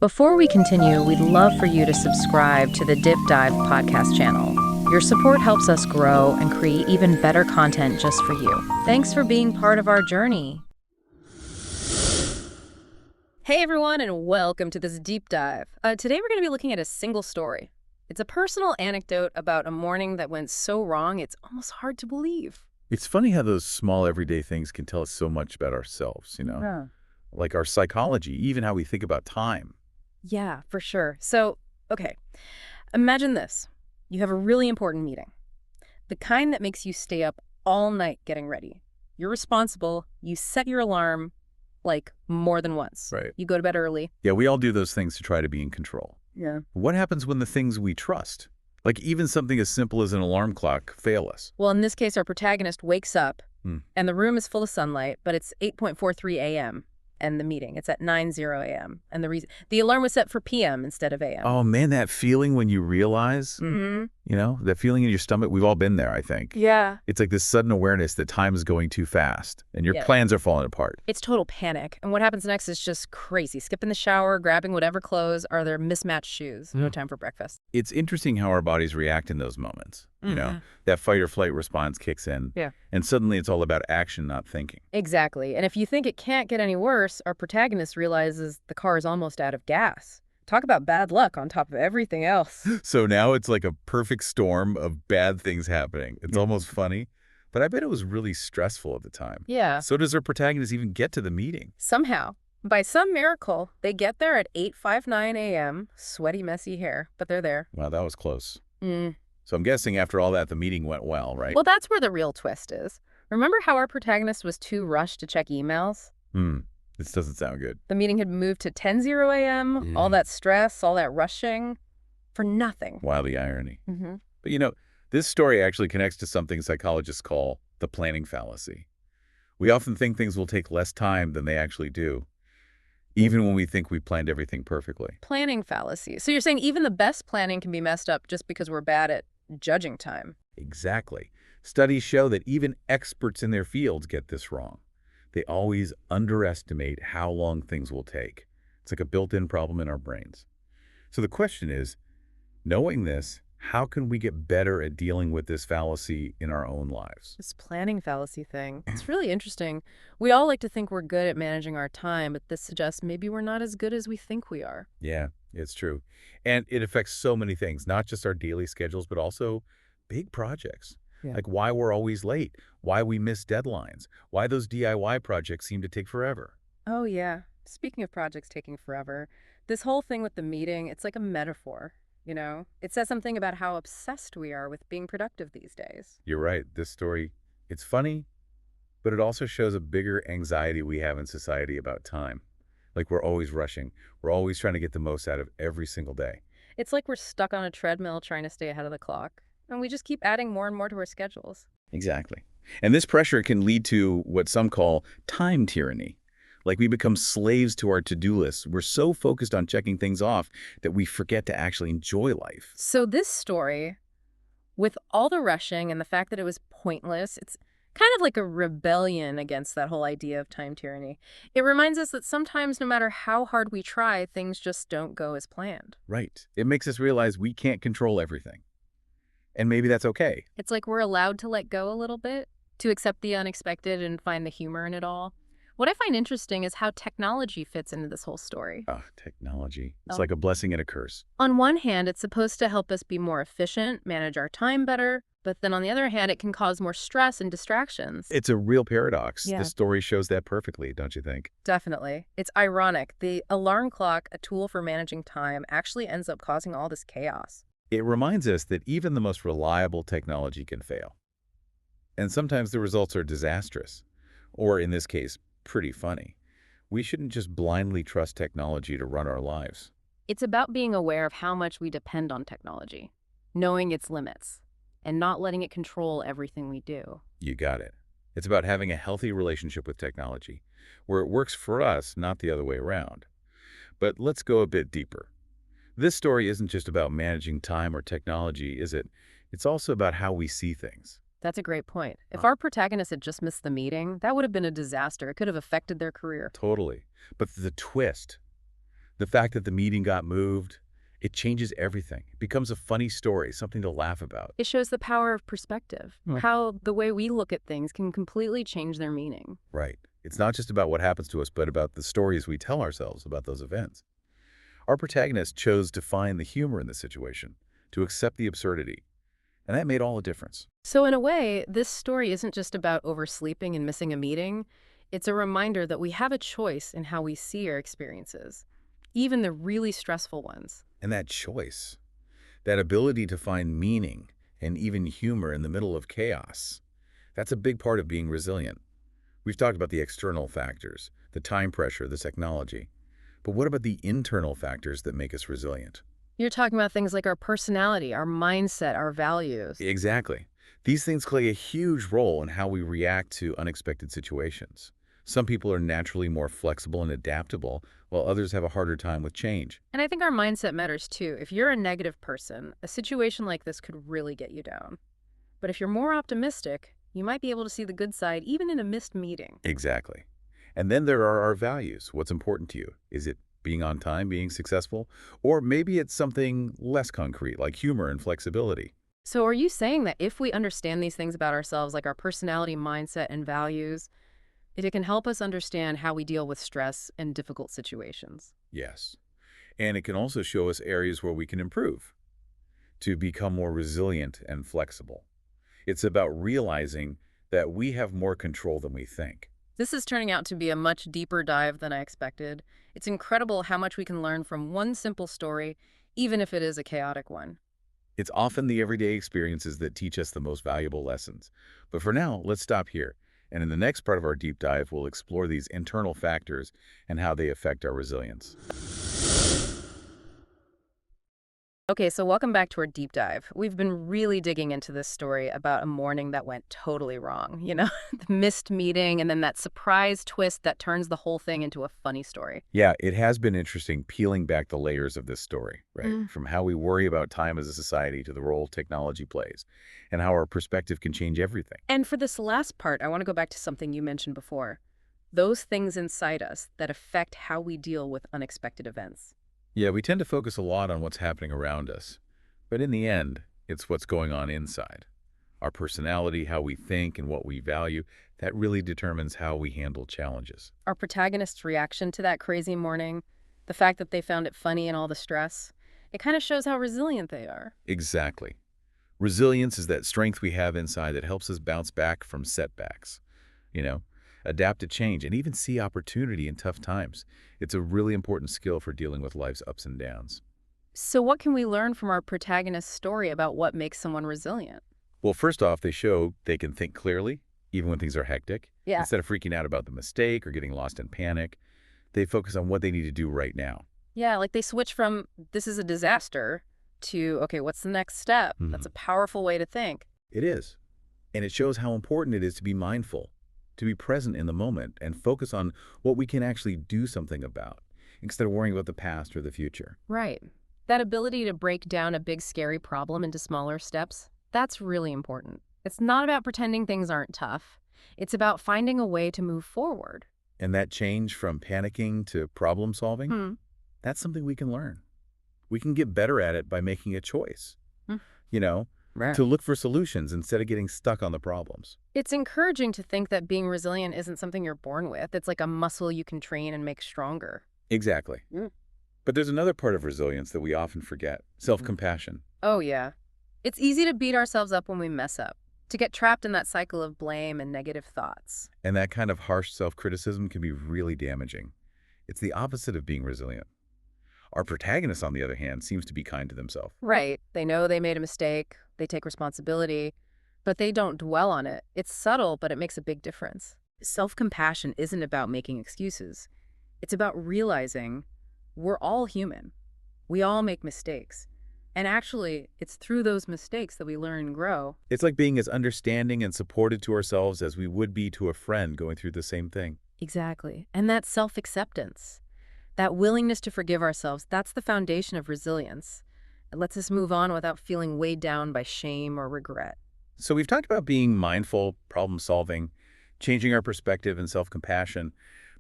Before we continue, we'd love for you to subscribe to the Dip Dive podcast channel. Your support helps us grow and create even better content just for you. Thanks for being part of our journey. Hey everyone, and welcome to this deep dive. Today we're going to be looking at a single story. It's a personal anecdote about a morning that went so wrong it's almost hard to believe. It's funny how those small everyday things can tell us so much about ourselves, Yeah. like our psychology, even how we think about time. Yeah, for sure. So, okay, imagine this. You have a really important meeting, the kind that makes you stay up all night getting ready. You're responsible. You set your alarm, like, more than once. Right. You go to bed early. Yeah, we all do those things to try to be in control. Yeah. What happens when the things we trust, like even something as simple as an alarm clock, fail us? Well, in this case, our protagonist wakes up, Hmm. and the room is full of sunlight, but it's 8:43 a.m., and the meeting, it's at 9:00 a.m., and the alarm was set for p.m. instead of a.m. Oh, man, that feeling when you realize, Mm-hmm. that feeling in your stomach, we've all been there, I think. Yeah. It's like this sudden awareness that time is going too fast and your Yeah. plans are falling apart. It's total panic. And what happens next is just crazy. Skipping the shower, grabbing whatever clothes, are there mismatched shoes. No time for breakfast. It's interesting how our bodies react in those moments. Mhm. That fight or flight response kicks in. Yeah. And suddenly it's all about action, not thinking. Exactly. And if you think it can't get any worse, our protagonist realizes the car is almost out of gas. Talk about bad luck on top of everything else. So now it's like a perfect storm of bad things happening. It's almost funny, but I bet it was really stressful at the time. Yeah. So does our protagonist even get to the meeting? Somehow, by some miracle, they get there at 8:59 a.m., sweaty, messy hair, but they're there. Wow, that was close. Mm. So I'm guessing after all that, the meeting went well, right? Well, that's where the real twist is. Remember how our protagonist was too rushed to check emails? This doesn't sound good. The meeting had moved to 10:00 a.m., all that stress, all that rushing, for nothing. Wow, the irony. Mm-hmm. But this story actually connects to something psychologists call the planning fallacy. We often think things will take less time than they actually do, even when we think we planned everything perfectly. Planning fallacy. So you're saying even the best planning can be messed up just because we're bad at judging time. Exactly. Studies show that even experts in their fields get this wrong. They always underestimate how long things will take. It's like a built-in problem in our brains. So the question is, knowing this, how can we get better at dealing with this fallacy in our own lives? This planning fallacy thing, it's really interesting. We all like to think we're good at managing our time, but this suggests maybe we're not as good as we think we are. Yeah, it's true. And it affects so many things, not just our daily schedules, but also big projects. Yeah. Like why we're always late, why we miss deadlines, why those DIY projects seem to take forever. Oh, yeah. Speaking of projects taking forever, this whole thing with the meeting, it's like a metaphor, It says something about how obsessed we are with being productive these days. You're right. This story, it's funny, but it also shows a bigger anxiety we have in society about time. Like we're always rushing. We're always trying to get the most out of every single day. It's like we're stuck on a treadmill trying to stay ahead of the clock, and we just keep adding more and more to our schedules. Exactly. And this pressure can lead to what some call time tyranny. Like we become slaves to our to-do lists. We're so focused on checking things off that we forget to actually enjoy life. So this story, with all the rushing and the fact that it was pointless, it's kind of like a rebellion against that whole idea of time tyranny. It reminds us that sometimes, no matter how hard we try, things just don't go as planned. Right. It makes us realize we can't control everything. And maybe that's okay. It's like we're allowed to let go a little bit, to accept the unexpected and find the humor in it all. What I find interesting is how technology fits into this whole story. Oh, technology. It's Oh. like a blessing and a curse. On one hand, it's supposed to help us be more efficient, manage our time better, but then on the other hand, it can cause more stress and distractions. It's a real paradox. Yeah. The story shows that perfectly, don't you think? Definitely. It's ironic. The alarm clock, a tool for managing time, actually ends up causing all this chaos. It reminds us that even the most reliable technology can fail. And sometimes the results are disastrous, or in this case, pretty funny. We shouldn't just blindly trust technology to run our lives. It's about being aware of how much we depend on technology, knowing its limits, and not letting it control everything we do. You got it. It's about having a healthy relationship with technology, where it works for us, not the other way around. But let's go a bit deeper. This story isn't just about managing time or technology, is it? It's also about how we see things. That's a great point. If our protagonist had just missed the meeting, that would have been a disaster. It could have affected their career. Totally. But the twist, The fact that the meeting got moved, it changes everything. It becomes a funny story, something to laugh about. It shows the power of perspective, Right. how the way we look at things can completely change their meaning. Right. It's not just about what happens to us, but about the stories we tell ourselves about those events. Our protagonist chose to find the humor in the situation, to accept the absurdity, and that made all the difference. So in a way, this story isn't just about oversleeping and missing a meeting. It's a reminder that we have a choice in how we see our experiences, even the really stressful ones. And that choice, that ability to find meaning and even humor in the middle of chaos, that's a big part of being resilient. We've talked about the external factors, the time pressure, the technology. But what about the internal factors that make us resilient? You're talking about things like our personality, our mindset, our values. Exactly. These things play a huge role in how we react to unexpected situations. Some people are naturally more flexible and adaptable, while others have a harder time with change. And I think our mindset matters too. If you're a negative person, a situation like this could really get you down. But if you're more optimistic, you might be able to see the good side even in a missed meeting. Exactly. And then there are our values. What's important to you? Is it being on time, being successful? Or maybe it's something less concrete, like humor and flexibility. So are you saying that if we understand these things about ourselves, like our personality, mindset, and values, it can help us understand how we deal with stress and difficult situations? Yes. And it can also show us areas where we can improve to become more resilient and flexible. It's about realizing that we have more control than we think. This is turning out to be a much deeper dive than I expected. It's incredible how much we can learn from one simple story, even if it is a chaotic one. It's often the everyday experiences that teach us the most valuable lessons. But for now, let's stop here. And in the next part of our deep dive, we'll explore these internal factors and how they affect our resilience. Okay, so welcome back to our deep dive. We've been really digging into this story about a morning that went totally wrong. The missed meeting and then that surprise twist that turns the whole thing into a funny story. Yeah, it has been interesting peeling back the layers of this story, right? Mm. From how we worry about time as a society to the role technology plays and how our perspective can change everything. And for this last part, I want to go back to something you mentioned before. Those things inside us that affect how we deal with unexpected events. Yeah, we tend to focus a lot on what's happening around us, but in the end, it's what's going on inside. Our personality, how we think, and what we value, that really determines how we handle challenges. Our protagonist's reaction to that crazy morning, the fact that they found it funny and all the stress, it kind of shows how resilient they are. Exactly. Resilience is that strength we have inside that helps us bounce back from setbacks, you know, adapt to change, and even see opportunity in tough times. It's a really important skill for dealing with life's ups and downs. So what can we learn from our protagonist's story about what makes someone resilient? Well, first off, they show they can think clearly, even when things are hectic. Yeah. Instead of freaking out about the mistake or getting lost in panic, they focus on what they need to do right now. Yeah, like they switch from this is a disaster to, okay, what's the next step? That's a powerful way to think. It is. And it shows how important it is to be mindful, to be present in the moment, and focus on what we can actually do something about, instead of worrying about the past or the future. Right. That ability to break down a big, scary problem into smaller steps, that's really important. It's not about pretending things aren't tough. It's about finding a way to move forward. And that change from panicking to problem solving, Hmm. that's something we can learn. We can get better at it by making a choice, Hmm. you know, Right. to look for solutions instead of getting stuck on the problems. It's encouraging to think that being resilient isn't something you're born with. It's like a muscle you can train and make stronger. Exactly. Mm. But there's another part of resilience that we often forget, self-compassion. Oh, yeah. It's easy to beat ourselves up when we mess up, to get trapped in that cycle of blame and negative thoughts. And that kind of harsh self-criticism can be really damaging. It's the opposite of being resilient. Our protagonist, on the other hand, seems to be kind to themselves. Right. They know they made a mistake, they take responsibility, but they don't dwell on it. It's subtle, but it makes a big difference. Self-compassion isn't about making excuses. It's about realizing we're all human. We all make mistakes. And actually, it's through those mistakes that we learn and grow. It's like being as understanding and supported to ourselves as we would be to a friend going through the same thing. Exactly. And that self-acceptance, that willingness to forgive ourselves, that's the foundation of resilience. It lets us move on without feeling weighed down by shame or regret. So we've talked about being mindful, problem solving, changing our perspective and self-compassion.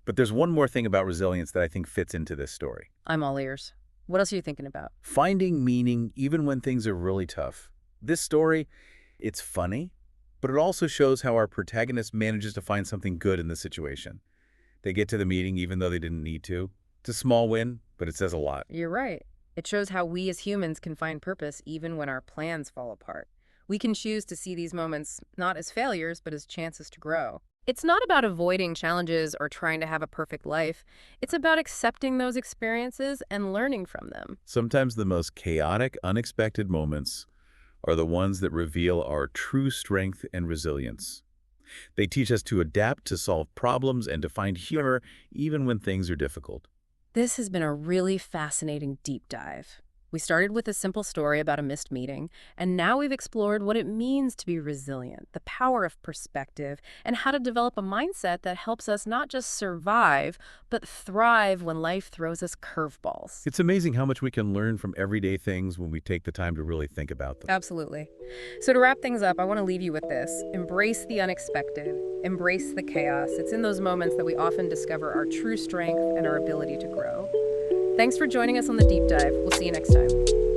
But there's one more thing about resilience that I think fits into this story. I'm all ears. What else are you thinking about? Finding meaning even when things are really tough. This story, it's funny, but it also shows how our protagonist manages to find something good in the situation. They get to the meeting even though they didn't need to. It's a small win, but it says a lot. You're right. It shows how we as humans can find purpose even when our plans fall apart. We can choose to see these moments not as failures, but as chances to grow. It's not about avoiding challenges or trying to have a perfect life. It's about accepting those experiences and learning from them. Sometimes the most chaotic, unexpected moments are the ones that reveal our true strength and resilience. They teach us to adapt, to solve problems, and to find humor even when things are difficult. This has been a really fascinating deep dive. We started with a simple story about a missed meeting, and now we've explored what it means to be resilient, the power of perspective, and how to develop a mindset that helps us not just survive, but thrive when life throws us curveballs. It's amazing how much we can learn from everyday things when we take the time to really think about them. Absolutely. So to wrap things up, I want to leave you with this. Embrace the unexpected. Embrace the chaos. It's in those moments that we often discover our true strength and our ability to grow. Thanks for joining us on the deep dive. We'll see you next time.